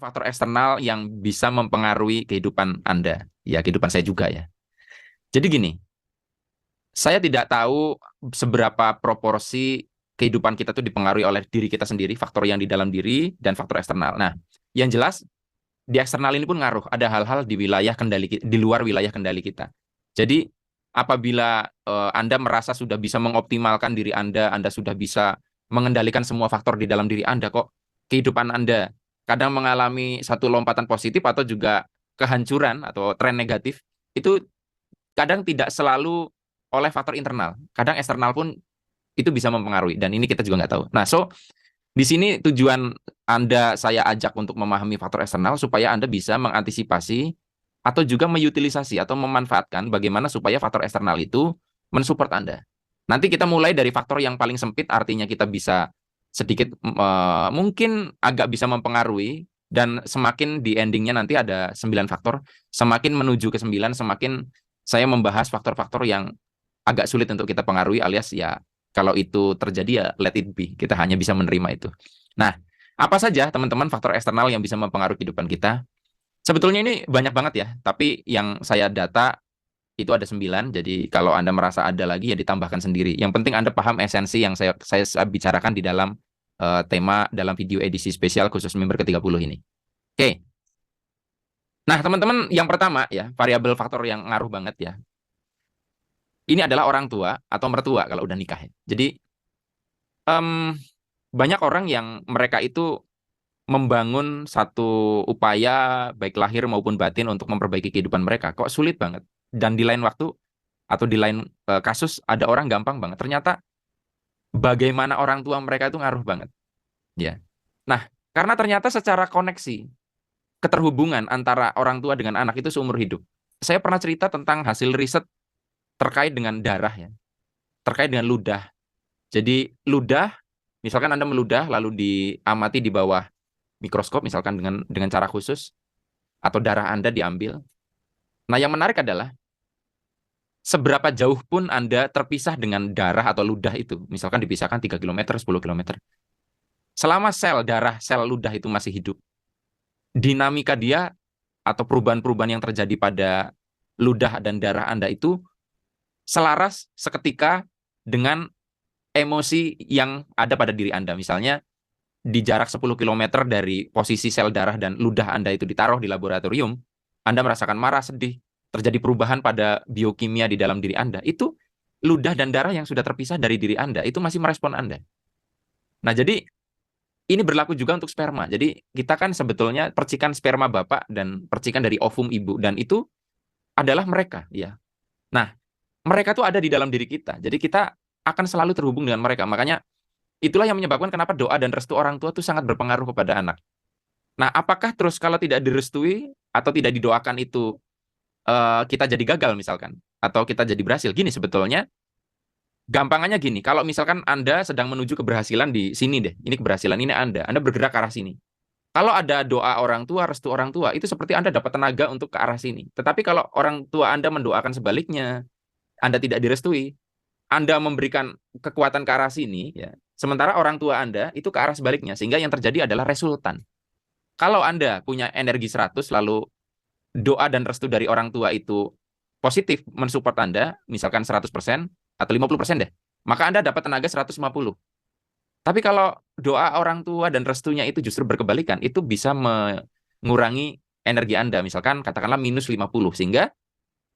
faktor-faktor eksternal yang bisa mempengaruhi kehidupan Anda. Ya, kehidupan saya juga ya. Jadi gini, saya tidak tahu seberapa proporsi kehidupan kita tuh dipengaruhi oleh diri kita sendiri, faktor yang di dalam diri, dan faktor eksternal. Nah, yang jelas, di eksternal ini pun ngaruh. Ada hal-hal di wilayah kendali, di luar wilayah kendali kita. Jadi, apabila Anda merasa sudah bisa mengoptimalkan diri Anda sudah bisa mengendalikan semua faktor di dalam diri Anda, kok kehidupan Anda kadang mengalami satu lompatan positif atau juga kehancuran atau tren negatif, itu kadang tidak selalu oleh faktor internal. Kadang eksternal pun itu bisa mempengaruhi, dan ini kita juga nggak tahu. Nah, di sini tujuan Anda saya ajak untuk memahami faktor eksternal supaya Anda bisa mengantisipasi atau juga mengutilisasi atau memanfaatkan bagaimana supaya faktor eksternal itu mensupport Anda. Nanti kita mulai dari faktor yang paling sempit, artinya kita bisa sedikit mungkin agak bisa mempengaruhi, dan semakin di endingnya nanti ada 9 faktor, semakin menuju ke 9, semakin saya membahas faktor-faktor yang agak sulit untuk kita pengaruhi, alias ya kalau itu terjadi ya let it be. Kita hanya bisa menerima itu. Nah, apa saja teman-teman faktor eksternal yang bisa mempengaruhi kehidupan kita? Sebetulnya ini banyak banget ya, tapi yang saya data itu ada 9. Jadi kalau Anda merasa ada lagi ya ditambahkan sendiri. Yang penting Anda paham esensi yang saya bicarakan di dalam tema dalam video edisi spesial khusus member ke-30 ini. Oke. Nah, teman-teman, yang pertama ya, variabel faktor yang ngaruh banget ya. Ini adalah orang tua atau mertua kalau udah nikah ya. Jadi em, banyak orang yang mereka itu membangun satu upaya baik lahir maupun batin untuk memperbaiki kehidupan mereka. Kok sulit banget. Dan di lain waktu atau di lain kasus ada orang gampang banget. Ternyata bagaimana orang tua mereka itu ngaruh banget. Ya. Nah, karena ternyata secara koneksi, keterhubungan antara orang tua dengan anak itu seumur hidup. Saya pernah cerita tentang hasil riset terkait dengan darah ya, terkait dengan ludah. Jadi ludah, misalkan Anda meludah lalu diamati di bawah mikroskop misalkan dengan cara khusus, atau darah Anda diambil. Nah, yang menarik adalah seberapa jauh pun Anda terpisah dengan darah atau ludah itu, misalkan dipisahkan 3 km, 10 km. Selama sel darah, sel ludah itu masih hidup, dinamika dia atau perubahan-perubahan yang terjadi pada ludah dan darah Anda itu selaras seketika dengan emosi yang ada pada diri Anda. Misalnya, di jarak 10 km dari posisi sel darah dan ludah Anda itu ditaruh di laboratorium, Anda merasakan marah, sedih, terjadi perubahan pada biokimia di dalam diri Anda. Itu ludah dan darah yang sudah terpisah dari diri Anda, itu masih merespon Anda. Nah, jadi ini berlaku juga untuk sperma. Jadi kita kan sebetulnya percikan sperma bapak dan percikan dari ovum ibu, dan itu adalah mereka, ya. Nah, mereka tuh ada di dalam diri kita. Jadi kita akan selalu terhubung dengan mereka. Makanya itulah yang menyebabkan kenapa doa dan restu orang tua itu sangat berpengaruh kepada anak. Nah, apakah terus kalau tidak direstui atau tidak didoakan itu kita jadi gagal misalkan, atau kita jadi berhasil? Gini sebetulnya, gampangannya gini, kalau misalkan Anda sedang menuju keberhasilan di sini deh, ini keberhasilan, ini Anda bergerak ke arah sini. Kalau ada doa orang tua, restu orang tua, itu seperti Anda dapat tenaga untuk ke arah sini. Tetapi kalau orang tua Anda mendoakan sebaliknya, Anda tidak direstui, Anda memberikan kekuatan ke arah sini, ya. Sementara orang tua Anda itu ke arah sebaliknya, sehingga yang terjadi adalah resultan. Kalau Anda punya energi 100, lalu doa dan restu dari orang tua itu positif mensupport Anda, misalkan 100% atau 50% deh, maka Anda dapat tenaga 150. Tapi kalau doa orang tua dan restunya itu justru berkebalikan, itu bisa mengurangi energi Anda. Misalkan katakanlah minus 50, sehingga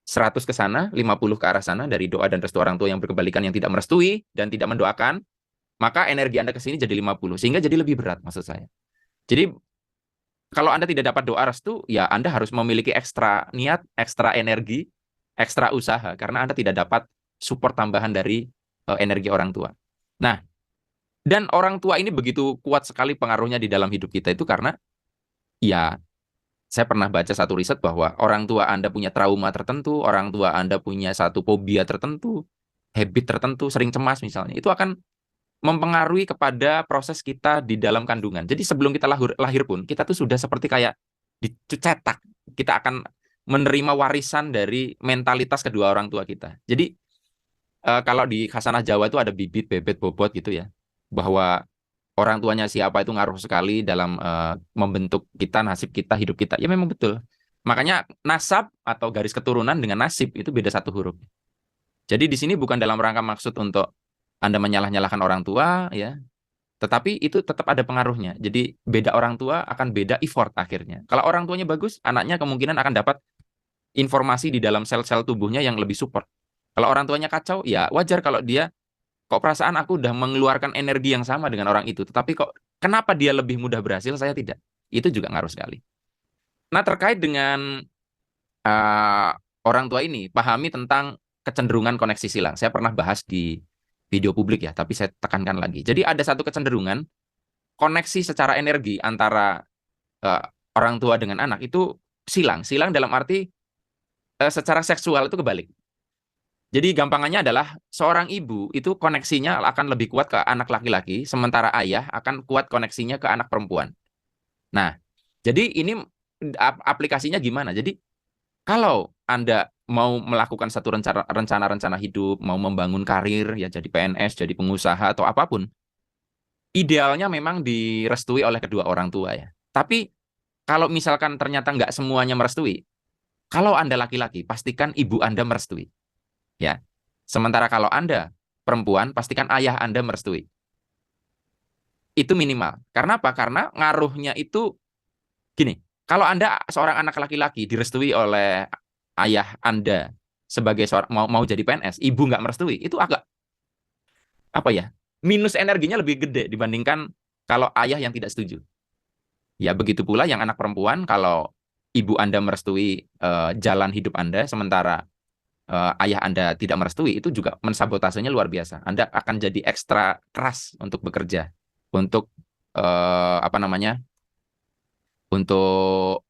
100 ke sana, 50 ke arah sana dari doa dan restu orang tua yang berkebalikan, yang tidak merestui dan tidak mendoakan, maka energi Anda ke sini jadi 50, sehingga jadi lebih berat maksud saya. Jadi kalau Anda tidak dapat doa restu, ya Anda harus memiliki ekstra niat, ekstra energi, ekstra usaha, karena Anda tidak dapat support tambahan dari energi orang tua. Nah, dan orang tua ini begitu kuat sekali pengaruhnya di dalam hidup kita itu karena, ya, saya pernah baca satu riset bahwa orang tua Anda punya trauma tertentu, orang tua Anda punya satu fobia tertentu, habit tertentu, sering cemas misalnya, itu akan mempengaruhi kepada proses kita di dalam kandungan. Jadi sebelum kita lahir pun, kita tuh sudah seperti kayak dicetak. Kita akan menerima warisan dari mentalitas kedua orang tua kita. Jadi kalau di khasanah Jawa itu ada bibit, bebet, bobot gitu ya. Bahwa orang tuanya siapa itu ngaruh sekali dalam membentuk kita, nasib kita, hidup kita. Ya memang betul. Makanya nasab atau garis keturunan dengan nasib itu beda satu huruf. Jadi di sini bukan dalam rangka maksud untuk Anda menyalah-nyalahkan orang tua, ya, tetapi itu tetap ada pengaruhnya. Jadi beda orang tua akan beda effort akhirnya. Kalau orang tuanya bagus, anaknya kemungkinan akan dapat informasi di dalam sel-sel tubuhnya yang lebih support. Kalau orang tuanya kacau, ya wajar kalau dia, kok perasaan aku udah mengeluarkan energi yang sama dengan orang itu, tetapi kok kenapa dia lebih mudah berhasil, saya tidak. Itu juga ngaruh sekali. Nah, terkait dengan uh, orang tua ini, pahami tentang kecenderungan koneksi silang. Saya pernah bahas di video publik ya, tapi saya tekankan lagi. Jadi ada satu kecenderungan koneksi secara energi antara uh, orang tua dengan anak itu silang. Silang dalam arti secara seksual itu kebalik. Jadi gampangannya adalah seorang ibu itu koneksinya akan lebih kuat ke anak laki-laki, sementara ayah akan kuat koneksinya ke anak perempuan. Nah, jadi ini aplikasinya gimana? Jadi kalau Anda mau melakukan satu rencana-rencana hidup, mau membangun karir, ya jadi PNS, jadi pengusaha, atau apapun, idealnya memang direstui oleh kedua orang tua ya. Tapi kalau misalkan ternyata nggak semuanya merestui, kalau Anda laki-laki, pastikan ibu Anda merestui. Ya. Sementara kalau Anda perempuan, pastikan ayah Anda merestui. Itu minimal. Karena apa? Karena ngaruhnya itu gini, kalau Anda seorang anak laki-laki direstui oleh ayah Anda sebagai seorang mau jadi PNS, ibu nggak merestui, itu agak apa ya? Minus energinya lebih gede dibandingkan kalau ayah yang tidak setuju. Ya begitu pula yang anak perempuan, kalau ibu Anda merestui jalan hidup Anda, sementara ayah Anda tidak merestui, itu juga mensabotasenya luar biasa. Anda akan jadi ekstra keras untuk bekerja, untuk apa namanya, untuk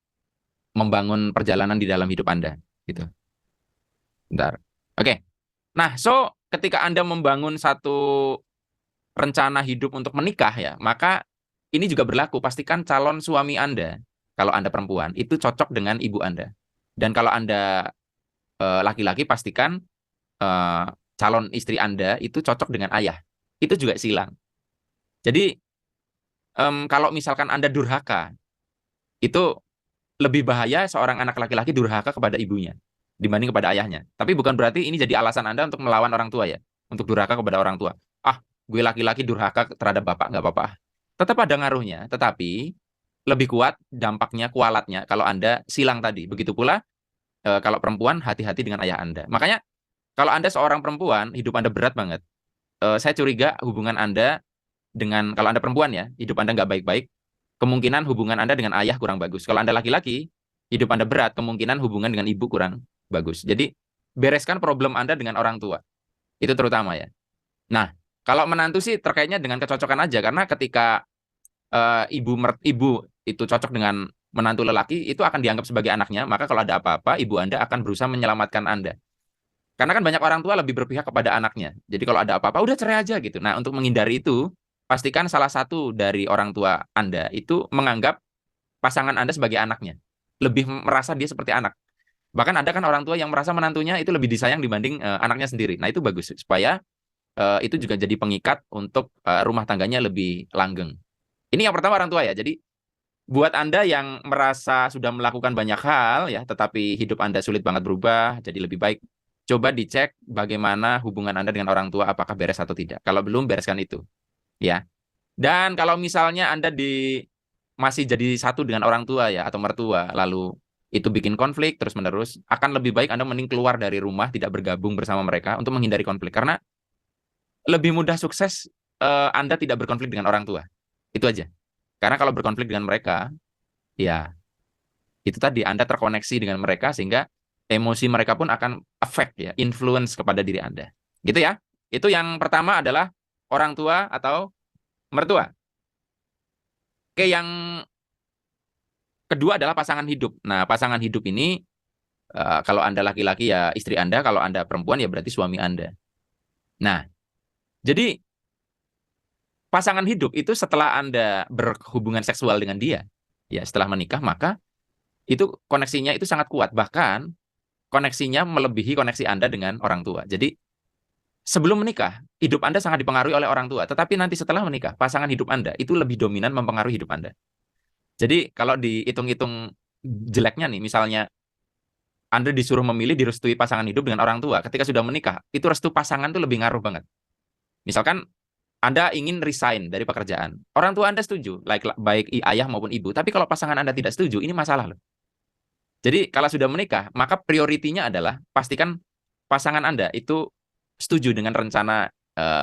membangun perjalanan di dalam hidup Anda, gitu. Bentar. Oke. Nah, so ketika Anda membangun satu rencana hidup untuk menikah ya, maka ini juga berlaku. Pastikan calon suami Anda, kalau Anda perempuan, itu cocok dengan ibu Anda. Dan kalau Anda laki-laki, pastikan eh, calon istri Anda itu cocok dengan ayah. Itu juga silang. Jadi kalau misalkan Anda durhaka, itu lebih bahaya seorang anak laki-laki durhaka kepada ibunya dibanding kepada ayahnya. Tapi bukan berarti ini jadi alasan Anda untuk melawan orang tua ya, untuk durhaka kepada orang tua. Ah, gue laki-laki durhaka terhadap bapak, nggak apa-apa. Tetap ada ngaruhnya, tetapi lebih kuat dampaknya, kualatnya kalau Anda silang tadi. Begitu pula kalau perempuan, hati-hati dengan ayah Anda. Makanya kalau Anda seorang perempuan, hidup Anda berat banget. Saya curiga hubungan Anda dengan, kalau Anda perempuan ya, hidup Anda nggak baik-baik, kemungkinan hubungan Anda dengan ayah kurang bagus. Kalau Anda laki-laki, hidup Anda berat, kemungkinan hubungan dengan ibu kurang bagus. Jadi, bereskan problem Anda dengan orang tua. Itu terutama ya. Nah, kalau menantu sih terkaitnya dengan kecocokan aja, karena ketika ibu itu cocok dengan menantu lelaki, itu akan dianggap sebagai anaknya, maka kalau ada apa-apa, ibu Anda akan berusaha menyelamatkan Anda. Karena kan banyak orang tua lebih berpihak kepada anaknya. Jadi kalau ada apa-apa, udah cerai aja gitu. Nah, untuk menghindari itu, pastikan salah satu dari orang tua Anda itu menganggap pasangan Anda sebagai anaknya. Lebih merasa dia seperti anak. Bahkan ada kan orang tua yang merasa menantunya itu lebih disayang dibanding anaknya sendiri. Nah, itu bagus. Supaya itu juga jadi pengikat untuk rumah tangganya lebih langgeng. Ini yang pertama orang tua ya. Jadi, buat Anda yang merasa sudah melakukan banyak hal ya, tetapi hidup Anda sulit banget berubah, jadi lebih baik coba dicek bagaimana hubungan Anda dengan orang tua, apakah beres atau tidak. Kalau belum, bereskan itu. Ya. Dan kalau misalnya Anda masih jadi satu dengan orang tua ya, atau mertua, lalu itu bikin konflik terus-menerus, akan lebih baik Anda mending keluar dari rumah, tidak bergabung bersama mereka untuk menghindari konflik. Karena lebih mudah sukses Anda tidak berkonflik dengan orang tua. Itu aja. Karena kalau berkonflik dengan mereka, ya itu tadi Anda terkoneksi dengan mereka sehingga emosi mereka pun akan affect ya, influence kepada diri Anda. Gitu ya. Itu yang pertama adalah orang tua atau mertua. Oke, yang kedua adalah pasangan hidup. Nah, pasangan hidup ini kalau Anda laki-laki ya istri Anda, kalau Anda perempuan ya berarti suami Anda. Nah, jadi pasangan hidup itu setelah Anda berhubungan seksual dengan dia, ya setelah menikah, maka itu koneksinya itu sangat kuat. Bahkan koneksinya melebihi koneksi Anda dengan orang tua. Jadi Sebelum menikah, hidup Anda sangat dipengaruhi oleh orang tua, tetapi nanti setelah menikah, pasangan hidup Anda itu lebih dominan mempengaruhi hidup Anda. Jadi kalau dihitung-hitung jeleknya nih, misalnya Anda disuruh memilih direstui pasangan hidup dengan orang tua, ketika sudah menikah, itu restu pasangan tuh lebih ngaruh banget. Misalkan Anda ingin resign dari pekerjaan, orang tua Anda setuju, baik ayah maupun ibu, tapi kalau pasangan Anda tidak setuju, ini masalah loh. Jadi kalau sudah menikah, maka prioritinya adalah pastikan pasangan Anda itu setuju dengan rencana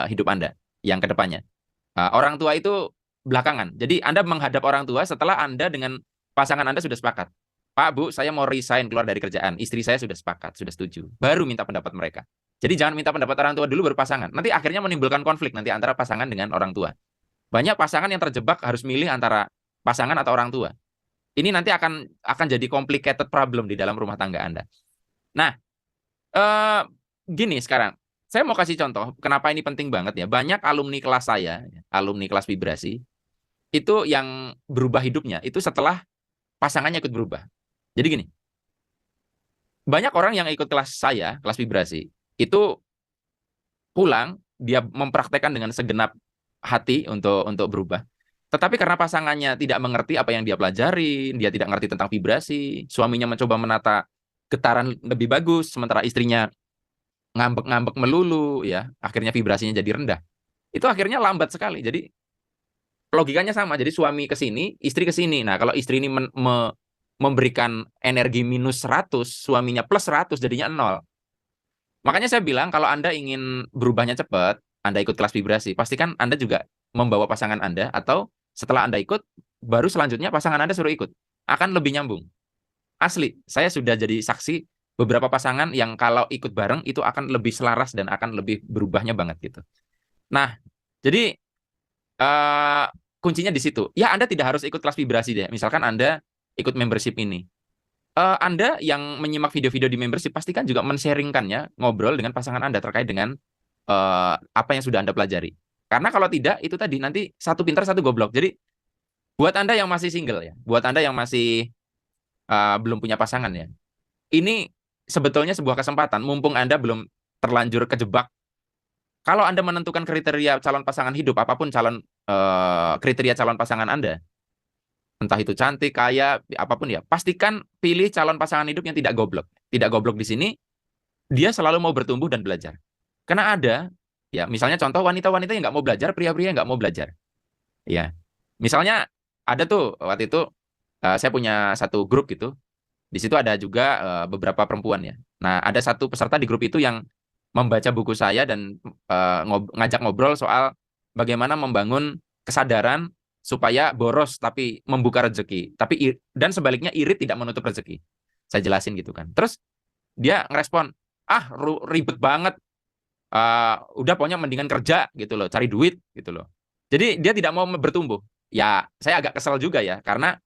hidup Anda yang ke depannya. Orang tua itu belakangan. Jadi Anda menghadap orang tua setelah Anda dengan pasangan Anda sudah sepakat. Pak, Bu, saya mau resign keluar dari kerjaan. Istri saya sudah sepakat, sudah setuju. Baru minta pendapat mereka. Jadi jangan minta pendapat orang tua dulu baru pasangan. Nanti akhirnya menimbulkan konflik nanti antara pasangan dengan orang tua. Banyak pasangan yang terjebak harus milih antara pasangan atau orang tua. Ini nanti akan jadi complicated problem di dalam rumah tangga Anda. Nah, eh, gini sekarang. Saya mau kasih contoh kenapa ini penting banget ya. Banyak alumni kelas saya, alumni kelas vibrasi, itu yang berubah hidupnya itu setelah pasangannya ikut berubah. Jadi gini, banyak orang yang ikut kelas saya, kelas vibrasi, itu pulang dia mempraktekkan dengan segenap hati untuk berubah. Tetapi karena pasangannya tidak mengerti apa yang dia pelajari, dia tidak mengerti tentang vibrasi, suaminya mencoba menata getaran lebih bagus, sementara istrinya ngambek-ngambek melulu, ya, akhirnya vibrasinya jadi rendah. Itu akhirnya lambat sekali. Jadi logikanya sama. Jadi suami ke sini, istri ke sini. Nah, kalau istri ini memberikan energi minus 100, suaminya plus 100, jadinya 0. Makanya saya bilang kalau Anda ingin berubahnya cepat, Anda ikut kelas vibrasi, pastikan Anda juga membawa pasangan Anda, atau setelah Anda ikut, baru selanjutnya pasangan Anda suruh ikut. Akan lebih nyambung. Asli, saya sudah jadi saksi beberapa pasangan yang kalau ikut bareng itu akan lebih selaras dan akan lebih berubahnya banget gitu. Nah, jadi eh, kuncinya di situ. Ya, Anda tidak harus ikut kelas vibrasi deh. Misalkan Anda ikut membership ini. Anda yang menyimak video-video di membership pastikan juga men-sharingkannya, ngobrol dengan pasangan Anda terkait dengan apa yang sudah Anda pelajari. Karena kalau tidak, itu tadi nanti satu pintar satu goblok. Jadi buat Anda yang masih single ya, buat Anda yang masih belum punya pasangan ya, ini sebetulnya sebuah kesempatan. Mumpung Anda belum terlanjur kejebak. Kalau Anda menentukan kriteria calon pasangan hidup, apapun kriteria calon pasangan Anda, entah itu cantik, kaya, apapun ya, pastikan pilih calon pasangan hidup yang tidak goblok. Tidak goblok di sini, dia selalu mau bertumbuh dan belajar. Karena ada, ya, misalnya contoh wanita-wanita yang nggak mau belajar, pria-pria yang nggak mau belajar. Ya, misalnya ada tuh waktu itu saya punya satu grup gitu. Di situ ada juga beberapa perempuan ya. Nah, ada satu peserta di grup itu yang membaca buku saya dan ngajak ngobrol soal bagaimana membangun kesadaran supaya boros tapi membuka rezeki. Dan sebaliknya irit tidak menutup rezeki. Saya jelasin gitu kan. Terus dia ngerespon, ribet banget. Udah pokoknya mendingan kerja gitu loh, cari duit gitu loh. Jadi dia tidak mau bertumbuh. Ya, saya agak kesel juga ya, karena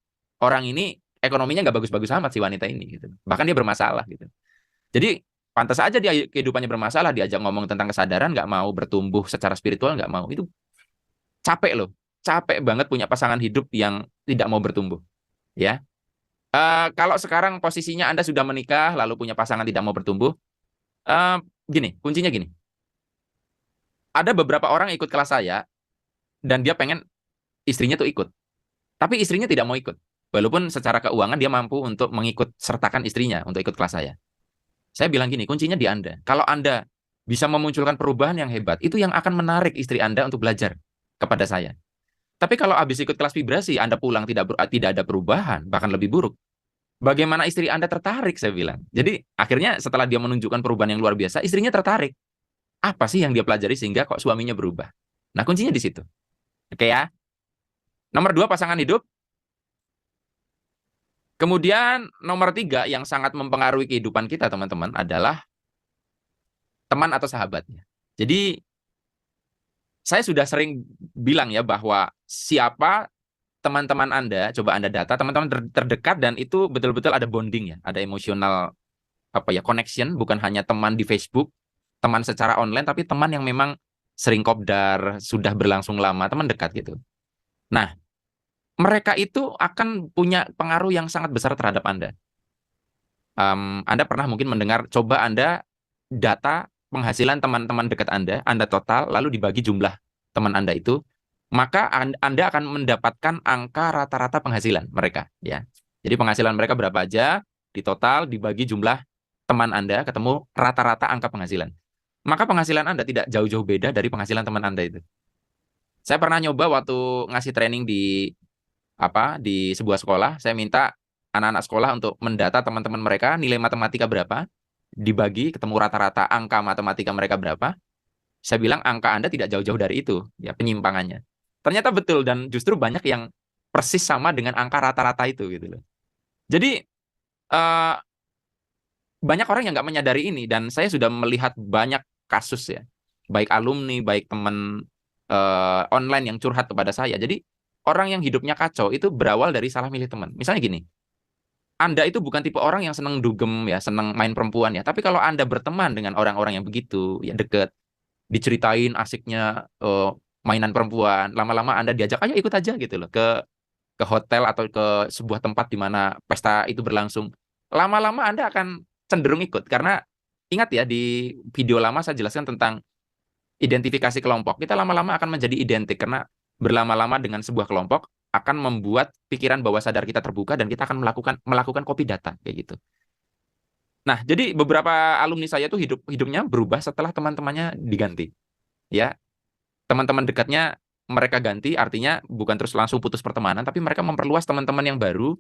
orang ini ekonominya nggak bagus-bagus amat si wanita ini gitu. Bahkan dia bermasalah gitu. Jadi pantas aja dia kehidupannya bermasalah, diajak ngomong tentang kesadaran nggak mau, bertumbuh secara spiritual nggak mau. Itu capek loh, capek banget punya pasangan hidup yang tidak mau bertumbuh. Ya, kalau sekarang posisinya Anda sudah menikah lalu punya pasangan tidak mau bertumbuh, gini, kuncinya gini. Ada beberapa orang ikut kelas saya dan dia pengen istrinya tuh ikut, tapi istrinya tidak mau ikut. Walaupun secara keuangan dia mampu untuk mengikut sertakan istrinya untuk ikut kelas saya. Saya bilang gini, kuncinya di Anda. Kalau Anda bisa memunculkan perubahan yang hebat, itu yang akan menarik istri Anda untuk belajar kepada saya. Tapi kalau habis ikut kelas vibrasi, Anda pulang tidak ada perubahan, bahkan lebih buruk. Bagaimana istri Anda tertarik, saya bilang. Jadi akhirnya setelah dia menunjukkan perubahan yang luar biasa, istrinya tertarik. Apa sih yang dia pelajari sehingga kok suaminya berubah? Nah, kuncinya di situ. Oke ya. Nomor 2, pasangan hidup. Kemudian nomor 3 yang sangat mempengaruhi kehidupan kita, teman-teman, adalah teman atau sahabatnya. Jadi saya sudah sering bilang ya bahwa siapa teman-teman Anda, coba Anda data teman-teman terdekat dan itu betul-betul ada bonding ya, ada emosional connection, bukan hanya teman di Facebook, teman secara online, tapi teman yang memang sering kopdar, sudah berlangsung lama, teman dekat gitu. Nah, mereka itu akan punya pengaruh yang sangat besar terhadap Anda. Anda pernah mungkin mendengar, coba Anda data penghasilan teman-teman dekat Anda total, lalu dibagi jumlah teman Anda itu, maka Anda akan mendapatkan angka rata-rata penghasilan mereka, ya. Jadi penghasilan mereka berapa aja, di total, dibagi jumlah teman Anda, ketemu rata-rata angka penghasilan. Maka penghasilan Anda tidak jauh-jauh beda dari penghasilan teman Anda itu. Saya pernah nyoba waktu ngasih training di sebuah sekolah, saya minta anak-anak sekolah untuk mendata teman-teman mereka nilai matematika berapa, dibagi ketemu rata-rata angka matematika mereka berapa. Saya bilang angka Anda tidak jauh-jauh dari itu, ya penyimpangannya. Ternyata betul dan justru banyak yang persis sama dengan angka rata-rata itu gitu loh. Jadi eh, banyak orang yang nggak menyadari ini dan saya sudah melihat banyak kasus ya, baik alumni, baik teman online yang curhat kepada saya. Jadi orang yang hidupnya kacau itu berawal dari salah milih teman. Misalnya gini, Anda itu bukan tipe orang yang senang dugem ya, senang main perempuan ya. Tapi kalau Anda berteman dengan orang-orang yang begitu, ya deket, diceritain asiknya mainan perempuan, lama-lama Anda diajak, ayo ikut aja gitu loh ke hotel atau ke sebuah tempat di mana pesta itu berlangsung. Lama-lama Anda akan cenderung ikut karena ingat ya di video lama saya jelaskan tentang identifikasi kelompok. Kita lama-lama akan menjadi identik karena berlama-lama dengan sebuah kelompok akan membuat pikiran bawah sadar kita terbuka dan kita akan melakukan copy data kayak gitu. Nah, jadi beberapa alumni saya tuh hidupnya berubah setelah teman-temannya diganti. Ya, teman-teman dekatnya mereka ganti, artinya bukan terus langsung putus pertemanan, tapi mereka memperluas teman-teman yang baru,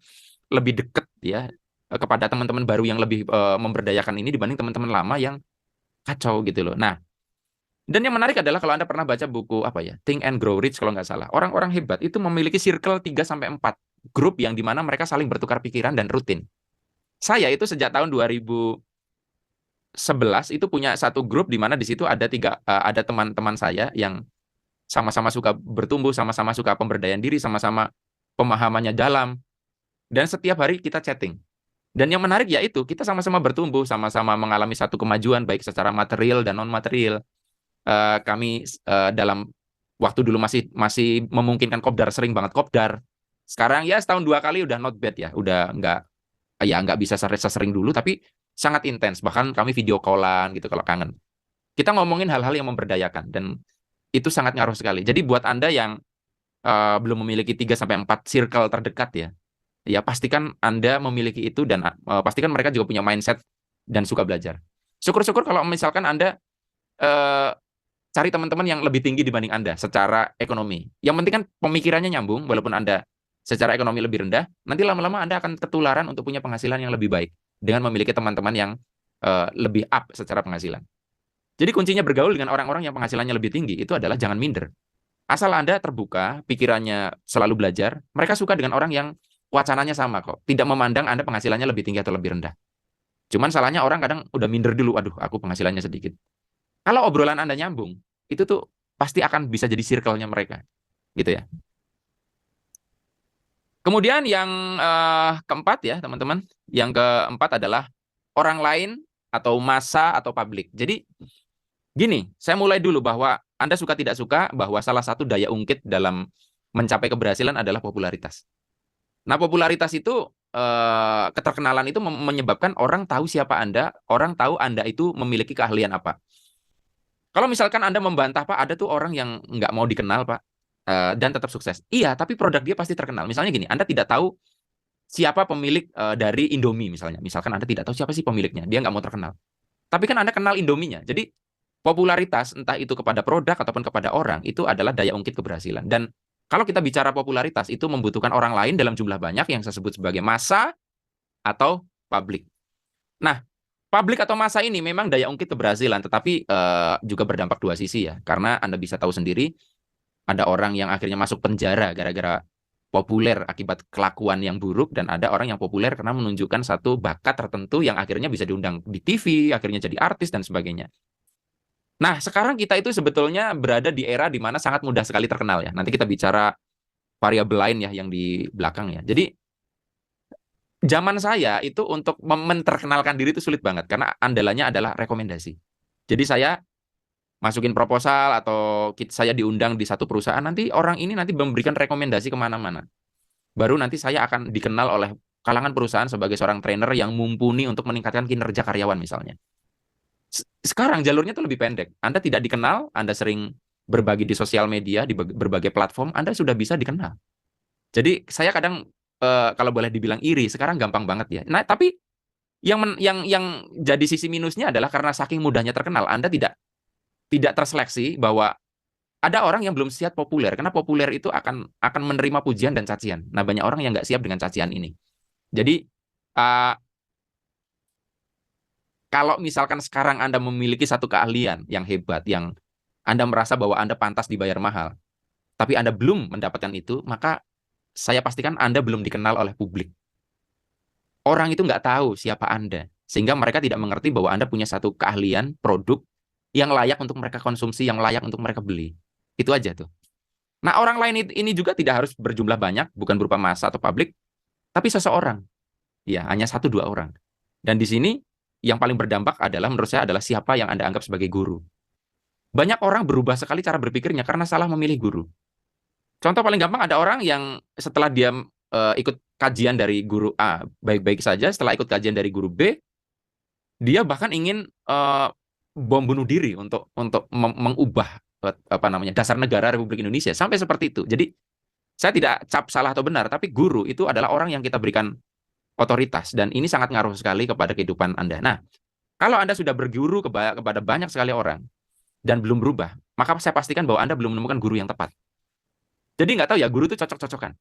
lebih dekat ya kepada teman-teman baru yang lebih memberdayakan ini dibanding teman-teman lama yang kacau gitu loh. Nah, dan yang menarik adalah kalau Anda pernah baca buku apa ya, Think and Grow Rich kalau nggak salah, orang-orang hebat itu memiliki circle 3 sampai 4 grup yang dimana mereka saling bertukar pikiran dan rutin. Saya itu sejak tahun 2011 itu punya satu grup di mana di situ ada teman-teman saya yang sama-sama suka bertumbuh, sama-sama suka pemberdayaan diri, sama-sama pemahamannya dalam, dan setiap hari kita chatting. Dan yang menarik yaitu kita sama-sama bertumbuh, sama-sama mengalami satu kemajuan baik secara material dan non material. Kami dalam waktu dulu masih masih memungkinkan kopdar, sering banget kopdar. Sekarang ya setahun 2 kali udah not bad ya, udah nggak bisa sering dulu, tapi sangat intens. Bahkan kami video callan gitu kalau kangen. Kita ngomongin hal-hal yang memberdayakan dan itu sangat ngaruh sekali. Jadi buat Anda yang belum memiliki 3 sampai 4 circle terdekat ya, ya pastikan Anda memiliki itu dan pastikan mereka juga punya mindset dan suka belajar. Syukur-syukur kalau misalkan Anda eh, cari teman-teman yang lebih tinggi dibanding Anda secara ekonomi. Yang penting kan pemikirannya nyambung, walaupun Anda secara ekonomi lebih rendah, nanti lama-lama Anda akan ketularan untuk punya penghasilan yang lebih baik dengan memiliki teman-teman yang lebih up secara penghasilan. Jadi kuncinya bergaul dengan orang-orang yang penghasilannya lebih tinggi itu adalah jangan minder. Asal Anda terbuka, pikirannya selalu belajar, mereka suka dengan orang yang wacananya sama kok. Tidak memandang Anda penghasilannya lebih tinggi atau lebih rendah. Cuman salahnya orang kadang udah minder dulu, aduh aku penghasilannya sedikit. Kalau obrolan Anda nyambung, itu tuh pasti akan bisa jadi circle-nya mereka. Gitu ya. Kemudian yang keempat ya teman-teman, yang keempat adalah orang lain atau massa atau publik. Jadi gini, saya mulai dulu bahwa Anda suka tidak suka bahwa salah satu daya ungkit dalam mencapai keberhasilan adalah popularitas. Nah, popularitas itu keterkenalan itu menyebabkan orang tahu siapa Anda, orang tahu Anda itu memiliki keahlian apa. Kalau misalkan Anda membantah, Pak, ada tuh orang yang nggak mau dikenal, Pak, dan tetap sukses. Iya, tapi produk dia pasti terkenal. Misalnya gini, Anda tidak tahu siapa pemilik dari Indomie misalnya. Misalkan Anda tidak tahu siapa sih pemiliknya, dia nggak mau terkenal. Tapi kan Anda kenal Indominya. Jadi popularitas, entah itu kepada produk ataupun kepada orang, itu adalah daya ungkit keberhasilan. Dan kalau kita bicara popularitas, itu membutuhkan orang lain dalam jumlah banyak yang saya sebut sebagai massa atau publik. Nah, publik atau massa ini memang daya ungkit keberhasilan, tetapi juga berdampak dua sisi ya. Karena Anda bisa tahu sendiri, ada orang yang akhirnya masuk penjara gara-gara populer akibat kelakuan yang buruk, dan ada orang yang populer karena menunjukkan satu bakat tertentu yang akhirnya bisa diundang di TV, akhirnya jadi artis dan sebagainya. Nah, sekarang kita itu sebetulnya berada di era di mana sangat mudah sekali terkenal ya. Nanti kita bicara variabel lain ya yang di belakang ya. Jadi zaman saya itu untuk memperkenalkan diri itu sulit banget karena andalannya adalah rekomendasi. Jadi saya masukin proposal atau saya diundang di satu perusahaan, nanti orang ini nanti memberikan rekomendasi kemana-mana. Baru nanti saya akan dikenal oleh kalangan perusahaan sebagai seorang trainer yang mumpuni untuk meningkatkan kinerja karyawan misalnya. Sekarang jalurnya tuh lebih pendek. Anda tidak dikenal, Anda sering berbagi di sosial media, di berbagai platform, Anda sudah bisa dikenal. Jadi saya kadang kalau boleh dibilang iri, sekarang gampang banget ya. Nah, tapi yang jadi sisi minusnya adalah karena saking mudahnya terkenal, Anda tidak terseleksi bahwa ada orang yang belum siap populer, karena populer itu akan menerima pujian dan cacian. Nah, banyak orang yang nggak siap dengan cacian ini. Jadi uh, kalau misalkan sekarang Anda memiliki satu keahlian yang hebat, yang Anda merasa bahwa Anda pantas dibayar mahal, tapi Anda belum mendapatkan itu, maka saya pastikan Anda belum dikenal oleh publik. Orang itu nggak tahu siapa Anda, sehingga mereka tidak mengerti bahwa Anda punya satu keahlian, produk yang layak untuk mereka konsumsi, yang layak untuk mereka beli. Itu aja tuh. Nah, orang lain ini juga tidak harus berjumlah banyak, bukan berupa massa atau publik, tapi seseorang. Ya, hanya satu dua orang. Dan di sini yang paling berdampak adalah menurut saya adalah siapa yang Anda anggap sebagai guru. Banyak orang berubah sekali cara berpikirnya karena salah memilih guru. Contoh paling gampang, ada orang yang setelah dia ikut kajian dari guru A baik-baik saja, setelah ikut kajian dari guru B, dia bahkan ingin bom bunuh diri untuk mengubah apa namanya dasar negara Republik Indonesia sampai seperti itu. Jadi saya tidak cap salah atau benar, tapi guru itu adalah orang yang kita berikan otoritas dan ini sangat ngaruh sekali kepada kehidupan Anda. Nah, kalau Anda sudah berguru kepada banyak sekali orang dan belum berubah, maka saya pastikan bahwa Anda belum menemukan guru yang tepat. Jadi nggak tahu ya, guru itu cocok-cocokan.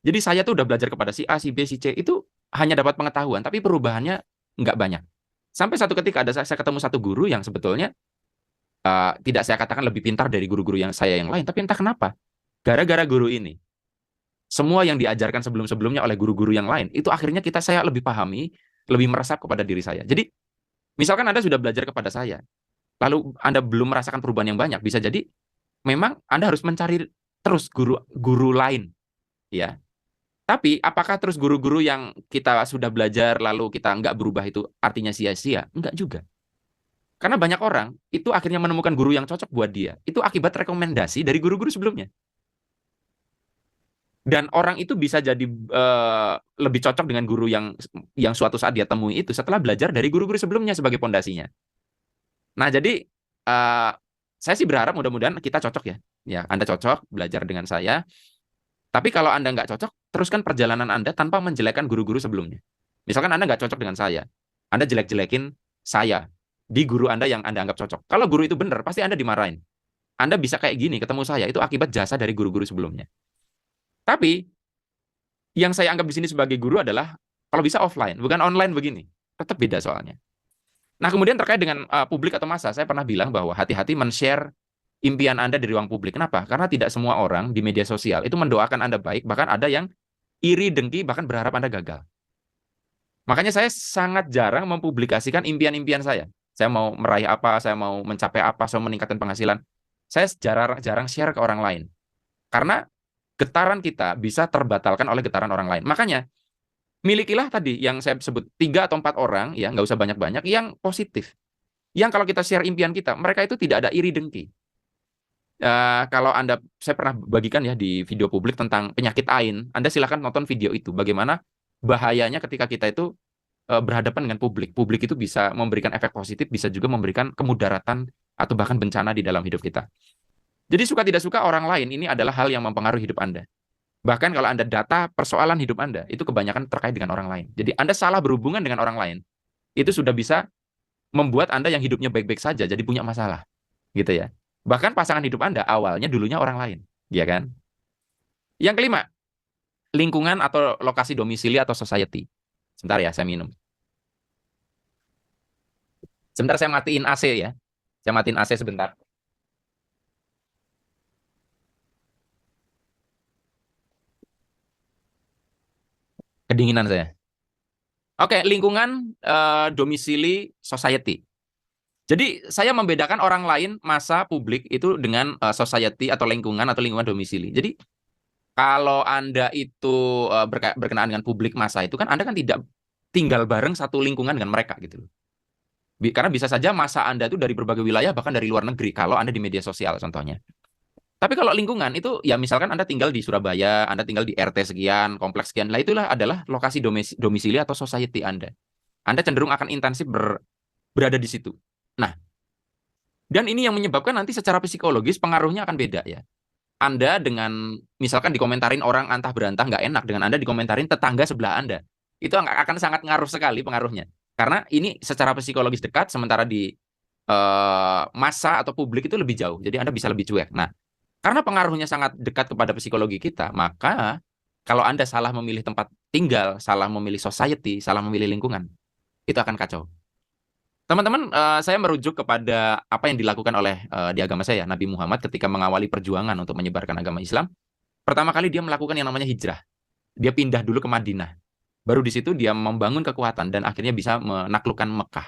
Jadi saya tuh udah belajar kepada si A, si B, si C, itu hanya dapat pengetahuan, tapi perubahannya nggak banyak. Sampai satu ketika saya ketemu satu guru yang sebetulnya tidak saya katakan lebih pintar dari guru-guru yang saya yang lain, tapi entah kenapa, gara-gara guru ini, semua yang diajarkan sebelum-sebelumnya oleh guru-guru yang lain, itu akhirnya saya lebih pahami, lebih meresap kepada diri saya. Jadi, misalkan Anda sudah belajar kepada saya, lalu Anda belum merasakan perubahan yang banyak, bisa jadi memang Anda harus mencari terus guru lain, ya. Tapi apakah terus guru-guru yang kita sudah belajar lalu kita nggak berubah itu artinya sia-sia? Enggak juga. Karena banyak orang itu akhirnya menemukan guru yang cocok buat dia. Itu akibat rekomendasi dari guru-guru sebelumnya. Dan orang itu bisa jadi lebih cocok dengan guru yang suatu saat dia temui itu setelah belajar dari guru-guru sebelumnya sebagai pondasinya. Nah, jadi uh, saya sih berharap mudah-mudahan kita cocok ya. Ya, Anda cocok belajar dengan saya. Tapi kalau Anda nggak cocok, teruskan perjalanan Anda tanpa menjelekkan guru-guru sebelumnya. Misalkan Anda nggak cocok dengan saya, Anda jelek-jelekin saya di guru Anda yang Anda anggap cocok. Kalau guru itu benar, pasti Anda dimarahin. Anda bisa kayak gini ketemu saya, itu akibat jasa dari guru-guru sebelumnya. Tapi yang saya anggap di sini sebagai guru adalah kalau bisa offline, bukan online begini. Tetap beda soalnya. Nah, kemudian terkait dengan publik atau massa, saya pernah bilang bahwa hati-hati men-share impian Anda di ruang publik. Kenapa? Karena tidak semua orang di media sosial itu mendoakan Anda baik, bahkan ada yang iri, dengki, bahkan berharap Anda gagal. Makanya saya sangat jarang mempublikasikan impian-impian saya. Saya mau meraih apa, saya mau mencapai apa, saya mau meningkatkan penghasilan. Saya jarang share ke orang lain. Karena getaran kita bisa terbatalkan oleh getaran orang lain. Makanya, milikilah tadi yang saya sebut 3 atau 4 orang, ya nggak usah banyak-banyak, yang positif. Yang kalau kita share impian kita, mereka itu tidak ada iri dengki. Kalau saya pernah bagikan ya di video publik tentang penyakit AIN, Anda silakan nonton video itu. Bagaimana bahayanya ketika kita itu berhadapan dengan publik. Publik itu bisa memberikan efek positif, bisa juga memberikan kemudaratan atau bahkan bencana di dalam hidup kita. Jadi suka tidak suka orang lain ini adalah hal yang mempengaruhi hidup Anda. Bahkan kalau Anda data persoalan hidup Anda, itu kebanyakan terkait dengan orang lain. Jadi Anda salah berhubungan dengan orang lain, itu sudah bisa membuat Anda yang hidupnya baik-baik saja jadi punya masalah. Gitu ya. Bahkan pasangan hidup Anda awalnya dulunya orang lain. Ya kan? Yang kelima, lingkungan atau lokasi domisili atau society. Sebentar ya, saya minum. Sebentar saya matiin AC ya. Saya matiin AC sebentar. Kedinginan saya. Oke, lingkungan domisili society. Jadi saya membedakan orang lain, massa, publik itu dengan society atau lingkungan domisili. Jadi kalau Anda itu berkenaan dengan publik massa itu kan Anda kan tidak tinggal bareng satu lingkungan dengan mereka gitu loh. Karena bisa saja massa Anda itu dari berbagai wilayah bahkan dari luar negeri kalau Anda di media sosial contohnya. Tapi kalau lingkungan itu ya misalkan Anda tinggal di Surabaya, Anda tinggal di RT sekian, kompleks sekian, lah itulah adalah lokasi domisili atau society Anda. Anda cenderung akan intensif berada di situ. Nah, dan ini yang menyebabkan nanti secara psikologis pengaruhnya akan beda ya. Anda dengan misalkan dikomentarin orang antah berantah nggak enak dengan Anda dikomentarin tetangga sebelah Anda. Itu akan sangat ngaruh sekali pengaruhnya. Karena ini secara psikologis dekat, sementara di massa atau publik itu lebih jauh. Jadi Anda bisa lebih cuek. Nah, karena pengaruhnya sangat dekat kepada psikologi kita, maka kalau Anda salah memilih tempat tinggal, salah memilih society, salah memilih lingkungan, itu akan kacau. Teman-teman, saya merujuk kepada apa yang dilakukan oleh di agama saya, Nabi Muhammad ketika mengawali perjuangan untuk menyebarkan agama Islam. Pertama kali dia melakukan yang namanya hijrah. Dia pindah dulu ke Madinah. Baru di situ dia membangun kekuatan dan akhirnya bisa menaklukkan Mekah.